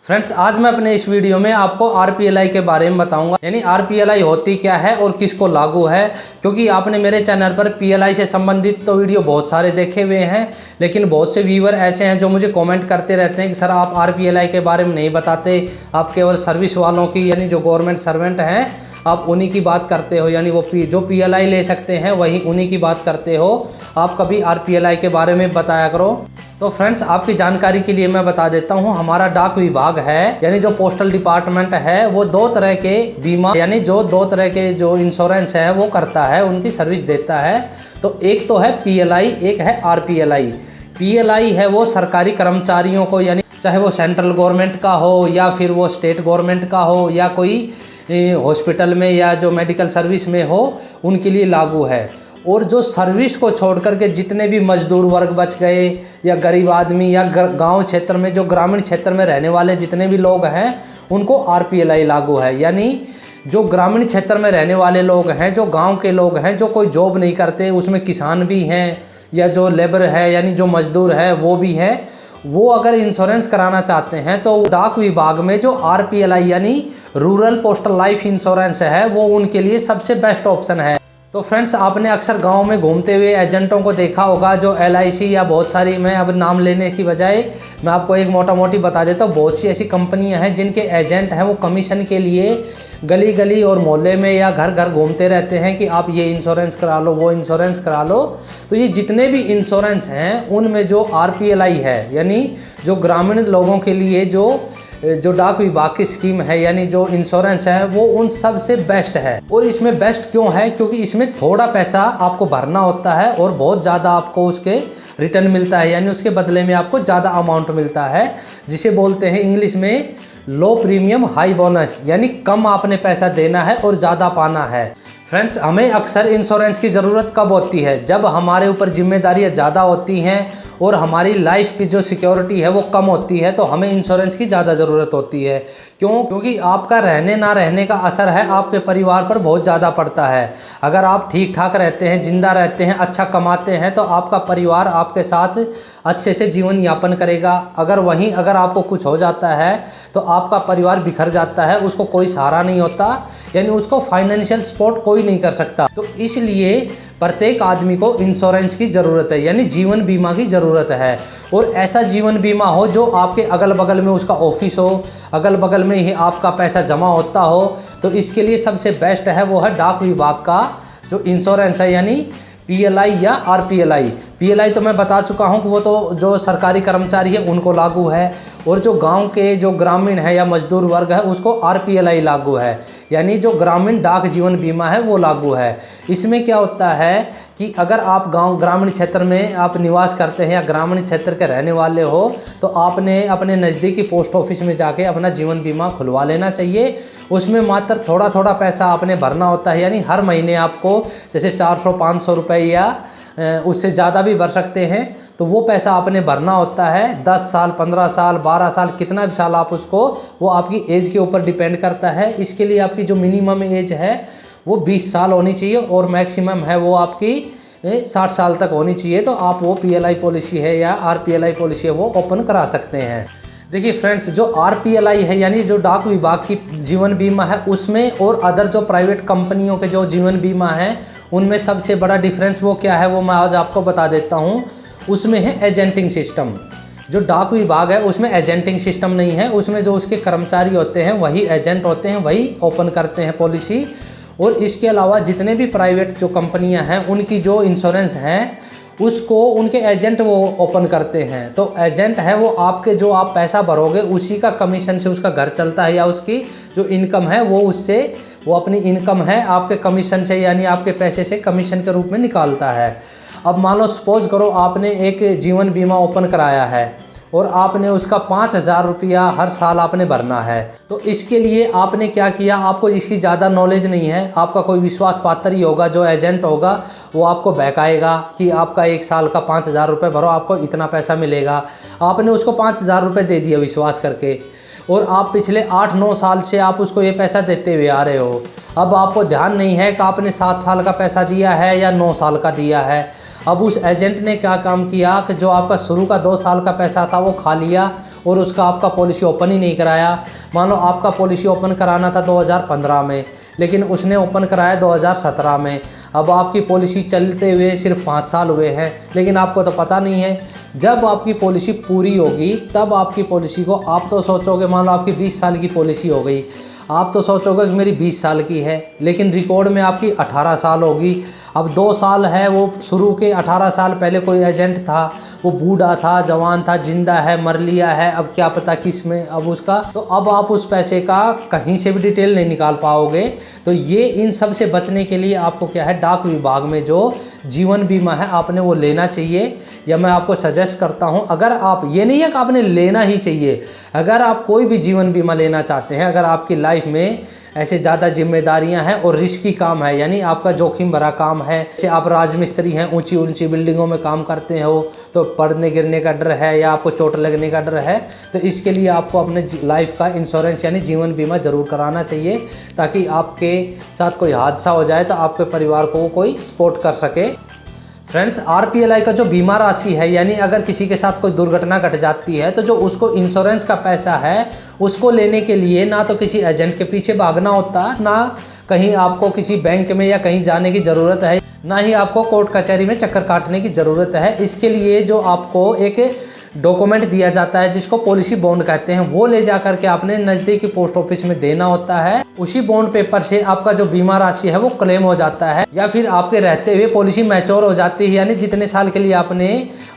Friends, आज मैं अपने इस वीडियो में आपको आरपीएलआई के बारे में बताऊंगा। यानी आरपीएलआई होती क्या है और किसको लागू है। क्योंकि आपने मेरे चैनल पर पीएलआई से संबंधित तो वीडियो बहुत सारे देखे हुए हैं, लेकिन बहुत से व्यूअर ऐसे हैं जो मुझे कमेंट करते रहते हैं कि सर आप आरपीएलआई के बारे में नहीं बताते, आप केवल सर्विस वालों की यानी जो गवर्नमेंट सर्वेंट हैं आप उन्हीं की बात करते हो, यानी वो जो पीएलआई ले सकते हैं वही उन्हीं की बात करते हो। आप कभी आरपीएलआई के बारे में बताया करो। तो फ्रेंड्स, आपकी जानकारी के लिए मैं बता देता हूं, हमारा डाक विभाग है यानी जो पोस्टल डिपार्टमेंट है वो दो तरह के बीमा यानी जो दो तरह के जो इंश्योरेंस है वो करता है, उनकी सर्विस देता है। तो एक तो है पीएलआई, एक है आरपीएलआई। पीएलआई है वो सरकारी कर्मचारियों को, यानी चाहे वो सेंट्रल गवर्नमेंट का हो या फिर वो स्टेट गवर्नमेंट का हो या कोई हॉस्पिटल में या जो मेडिकल सर्विस में हो, उनके लिए लागू है। और जो सर्विस को छोड़ करके जितने भी मजदूर वर्ग बच गए या गरीब आदमी या गांव क्षेत्र में जो ग्रामीण क्षेत्र में रहने वाले जितने भी लोग हैं उनको आरपीएलआई लागू है। यानी जो ग्रामीण क्षेत्र में रहने वाले लोग हैं, जो गांव के लोग हैं, जो कोई जॉब नहीं करते, उसमें किसान भी हैं या जो लेबर है यानी जो मजदूर है वो भी है, वो अगर इंश्योरेंस कराना चाहते हैं तो डाक विभाग में जो आरपीएलआई यानी रूरल पोस्टल लाइफ इंश्योरेंस है वो उनके लिए सबसे बेस्ट ऑप्शन है। तो फ्रेंड्स, आपने अक्सर गांव में घूमते हुए एजेंटों को देखा होगा जो एलआईसी या बहुत सारी, मैं अब नाम लेने की बजाय मैं आपको एक मोटा मोटी बता देता हूँ, बहुत सी ऐसी कंपनियां हैं जिनके एजेंट हैं वो कमीशन के लिए गली गली और मोहल्ले में या घर घर घूमते रहते हैं कि आप ये इंश्योरेंस करा लो, वो इंश्योरेंस करा लो। तो ये जितने भी इंश्योरेंस हैं उनमें जो आरपीएलआई है यानी जो ग्रामीण लोगों के लिए जो डाक विभाग की स्कीम है यानी जो इंश्योरेंस है वो उन सब से बेस्ट है। और इसमें बेस्ट क्यों है? क्योंकि इसमें थोड़ा पैसा आपको भरना होता है और बहुत ज़्यादा आपको उसके रिटर्न मिलता है, यानी उसके बदले में आपको ज़्यादा अमाउंट मिलता है, जिसे बोलते हैं इंग्लिश में लो प्रीमियम हाई बोनस, यानी कम आपने पैसा देना है और ज़्यादा पाना है। फ्रेंड्स, हमें अक्सर इंश्योरेंस की ज़रूरत कब होती है? जब हमारे ऊपर जिम्मेदारियां ज़्यादा होती हैं और हमारी लाइफ की जो सिक्योरिटी है वो कम होती है, तो हमें इंश्योरेंस की ज़्यादा ज़रूरत होती है। क्यों? क्योंकि आपका रहने ना रहने का असर है आपके परिवार पर बहुत ज़्यादा पड़ता है। अगर आप ठीक ठाक रहते हैं, जिंदा रहते हैं, अच्छा कमाते हैं, तो आपका परिवार आपके साथ अच्छे से जीवन यापन करेगा। अगर आपको कुछ हो जाता है तो आपका परिवार बिखर जाता है, उसको कोई सहारा नहीं होता, यानी उसको फाइनेंशियल सपोर्ट कोई नहीं कर सकता। तो इसलिए प्रत्येक आदमी को इंश्योरेंस की ज़रूरत है, यानी जीवन बीमा की ज़रूरत है। और ऐसा जीवन बीमा हो जो आपके अगल बगल में उसका ऑफिस हो, अगल बगल में ही आपका पैसा जमा होता हो। तो इसके लिए सबसे बेस्ट है वो है डाक विभाग का जो इंश्योरेंस है, यानी पीएलआई या आरपीएलआई। पीएलआई तो मैं बता चुका हूँ कि वो तो जो सरकारी कर्मचारी है उनको लागू है, और जो गांव के जो ग्रामीण है या मजदूर वर्ग है उसको आरपीएलआई लागू है, यानी जो ग्रामीण डाक जीवन बीमा है वो लागू है। इसमें क्या होता है कि अगर आप ग्रामीण क्षेत्र में आप निवास करते हैं या ग्रामीण क्षेत्र के रहने वाले हो तो आपने अपने नज़दीकी पोस्ट ऑफिस में जाके अपना जीवन बीमा खुलवा लेना चाहिए। उसमें मात्र थोड़ा थोड़ा पैसा आपने भरना होता है, यानी हर महीने आपको जैसे 400-500 रुपये या उससे ज़्यादा भी भर सकते हैं, तो वो पैसा आपने भरना होता है। 10 साल, 15 साल, 12 साल, कितना भी साल आप उसको, वो आपकी एज के ऊपर डिपेंड करता है। इसके लिए आपकी जो मिनिमम एज है वो 20 साल होनी चाहिए और मैक्सिमम है वो आपकी 60 साल तक होनी चाहिए। तो आप वो पीएलआई पॉलिसी है या आरपीएलआई पॉलिसी है वो ओपन करा सकते हैं। देखिए फ्रेंड्स, जो आरपीएलआई है यानी जो डाक विभाग की जीवन बीमा है उसमें और अदर जो प्राइवेट कंपनियों के जो जीवन बीमा है उनमें सबसे बड़ा डिफरेंस वो क्या है वो मैं आज आपको बता देता हूँ। उसमें है एजेंटिंग सिस्टम। जो डाक विभाग है उसमें एजेंटिंग सिस्टम नहीं है, उसमें जो उसके कर्मचारी होते हैं वही एजेंट होते हैं, वही ओपन करते हैं पॉलिसी। और इसके अलावा जितने भी प्राइवेट जो कंपनियां हैं उनकी जो इंश्योरेंस हैं उसको उनके एजेंट वो ओपन करते हैं। तो एजेंट है वो आपके जो आप पैसा भरोगे उसी का कमीशन से उसका घर चलता है, या उसकी जो इनकम है वो उससे वो अपनी इनकम है आपके कमीशन से यानी आपके पैसे से कमीशन के रूप में निकालता है। अब मान लो सपोज करो आपने एक जीवन बीमा ओपन कराया है और आपने उसका 5,000 रुपया हर साल आपने भरना है। तो इसके लिए आपने क्या किया, आपको इसकी ज़्यादा नॉलेज नहीं है, आपका कोई विश्वास पात्र ही होगा जो एजेंट होगा वो आपको बहकाएगा कि आपका 1 साल का 5,000 रुपये भरो आपको इतना पैसा मिलेगा। आपने उसको 5,000 रुपये दे दिया विश्वास करके और आप पिछले 8-9 साल से आप उसको ये पैसा देते हुए आ रहे हो। अब आपको ध्यान नहीं है कि आपने 7 साल का पैसा दिया है या 9 साल का दिया है। अब उस एजेंट ने क्या काम किया कि जो आपका शुरू का 2 साल का पैसा था वो खा लिया और उसका आपका पॉलिसी ओपन ही नहीं कराया। मान लो आपका पॉलिसी ओपन कराना था 2015 में, लेकिन उसने ओपन कराया 2017 में। अब आपकी पॉलिसी चलते हुए सिर्फ 5 साल हुए हैं, लेकिन आपको तो पता नहीं है। जब आपकी पॉलिसी पूरी होगी तब आपकी पॉलिसी को आप तो सोचोगे, मान लो आपकी 20 साल की पॉलिसी हो गई, आप तो सोचोगे कि मेरी 20 साल की है, लेकिन रिकॉर्ड में आपकी 18 साल होगी। अब 2 साल है, वो शुरू के 18 साल पहले कोई एजेंट था, वो बूढ़ा था, जवान था, जिंदा है, मर लिया है, अब क्या पता किस में अब उसका, तो अब आप उस पैसे का कहीं से भी डिटेल नहीं निकाल पाओगे। तो ये इन सब से बचने के लिए आपको क्या है, डाक विभाग में जो जीवन बीमा है आपने वो लेना चाहिए, या मैं आपको सजेस्ट करता हूं। अगर आप, ये नहीं है कि आपने लेना ही चाहिए, अगर आप कोई भी जीवन बीमा लेना चाहते हैं, अगर आपकी लाइफ में ऐसे ज़्यादा जिम्मेदारियां हैं और रिस्की काम है, यानी आपका जोखिम भरा काम है, जैसे आप राजमिस्त्री हैं, ऊंची ऊंची बिल्डिंगों में काम करते हो, तो पड़ने गिरने का डर है या आपको चोट लगने का डर है, तो इसके लिए आपको अपने लाइफ का इंश्योरेंस यानी जीवन बीमा ज़रूर कराना चाहिए, ताकि आपके साथ कोई हादसा हो जाए तो आपके परिवार को कोई सपोर्ट कर सके। फ्रेंड्स, आरपीएलआई का जो बीमा राशि है, यानी अगर किसी के साथ कोई दुर्घटना घट जाती है तो जो उसको इंश्योरेंस का पैसा है उसको लेने के लिए ना तो किसी एजेंट के पीछे भागना होता, ना कहीं आपको किसी बैंक में या कहीं जाने की ज़रूरत है, ना ही आपको कोर्ट कचहरी में चक्कर काटने की ज़रूरत है। इसके लिए जो आपको एक डॉक्यूमेंट दिया जाता है जिसको पॉलिसी बॉन्ड कहते हैं, वो ले जा करके आपने नज़दीकी पोस्ट ऑफिस में देना होता है। उसी बॉन्ड पेपर से आपका जो बीमा राशि है वो क्लेम हो जाता है, या फिर आपके रहते हुए पॉलिसी मैच्योर हो जाती है, यानी जितने साल के लिए आपने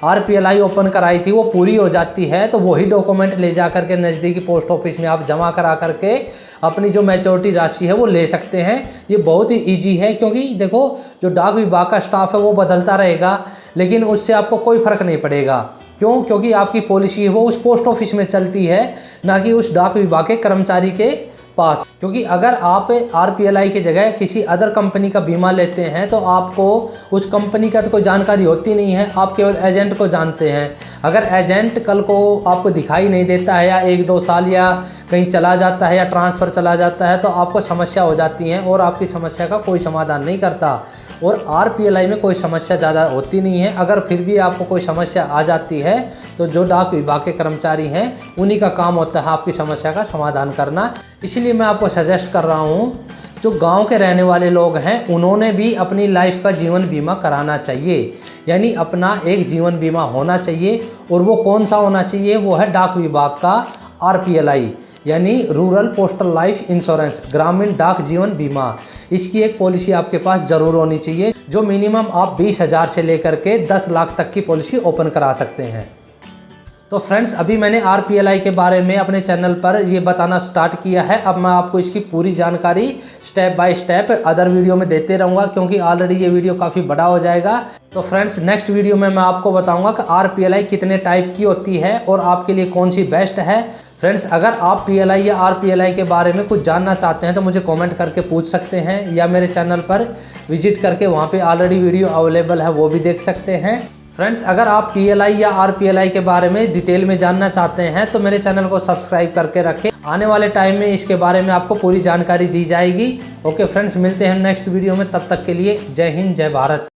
आरपीएलआई ओपन कराई थी वो पूरी हो जाती है, तो वही डॉक्यूमेंट ले जा करके नज़दीकी पोस्ट ऑफिस में आप जमा करा करके अपनी जो मैच्योरिटी राशि है वो ले सकते हैं। ये बहुत ही ईजी है, क्योंकि देखो जो डाक विभाग का स्टाफ है वो बदलता रहेगा, लेकिन उससे आपको कोई फ़र्क नहीं पड़ेगा। क्यों? क्योंकि आपकी पॉलिसी है वो उस पोस्ट ऑफिस में चलती है, ना कि उस डाक विभाग के कर्मचारी के पास। क्योंकि अगर आप आरपीएलआई की जगह किसी अदर कंपनी का बीमा लेते हैं तो आपको उस कंपनी का तो कोई जानकारी होती नहीं है, आप केवल एजेंट को जानते हैं। अगर एजेंट कल को आपको दिखाई नहीं देता है, या 1-2 साल या कहीं चला जाता है, या ट्रांसफ़र चला जाता है, तो आपको समस्या हो जाती है और आपकी समस्या का कोई समाधान नहीं करता। और आरपीएलआई में कोई समस्या ज़्यादा होती नहीं है। अगर फिर भी आपको कोई समस्या आ जाती है तो जो डाक विभाग के कर्मचारी हैं उन्हीं का काम होता है आपकी समस्या का समाधान करना। इसलिए मैं आपको सजेस्ट कर रहा हूँ, जो गांव के रहने वाले लोग हैं उन्होंने भी अपनी लाइफ का जीवन बीमा कराना चाहिए, यानी अपना एक जीवन बीमा होना चाहिए। और वो कौन सा होना चाहिए? वो है डाक विभाग का आरपीएलआई, यानी रूरल पोस्टल लाइफ इंश्योरेंस, ग्रामीण डाक जीवन बीमा। इसकी एक पॉलिसी आपके पास ज़रूर होनी चाहिए, जो मिनिमम आप 20,000 से लेकर के 10 लाख तक की पॉलिसी ओपन करा सकते हैं। तो फ्रेंड्स, अभी मैंने आरपीएलआई के बारे में अपने चैनल पर ये बताना स्टार्ट किया है। अब मैं आपको इसकी पूरी जानकारी step by step other video में देते रहूँगा, क्योंकि ऑलरेडी ये वीडियो काफ़ी बड़ा हो जाएगा। तो फ्रेंड्स, नेक्स्ट वीडियो में मैं आपको बताऊंगा कि आरपीएलआई कितने टाइप की होती है और आपके लिए कौन सी बेस्ट है। फ्रेंड्स, अगर आप पीएलआई या आरपीएलआई के बारे में कुछ जानना चाहते हैं तो मुझे कमेंट करके पूछ सकते हैं, या मेरे चैनल पर विजिट करके वहाँ पे ऑलरेडी वीडियो अवेलेबल है वो भी देख सकते हैं। फ्रेंड्स, अगर आप पीएलआई या आरपीएलआई के बारे में डिटेल में जानना चाहते हैं तो मेरे चैनल को सब्सक्राइब करके रखें। आने वाले टाइम में इसके बारे में आपको पूरी जानकारी दी जाएगी। ओके फ्रेंड्स, मिलते हैं नेक्स्ट वीडियो में, तब तक के लिए जय हिंद, जय भारत।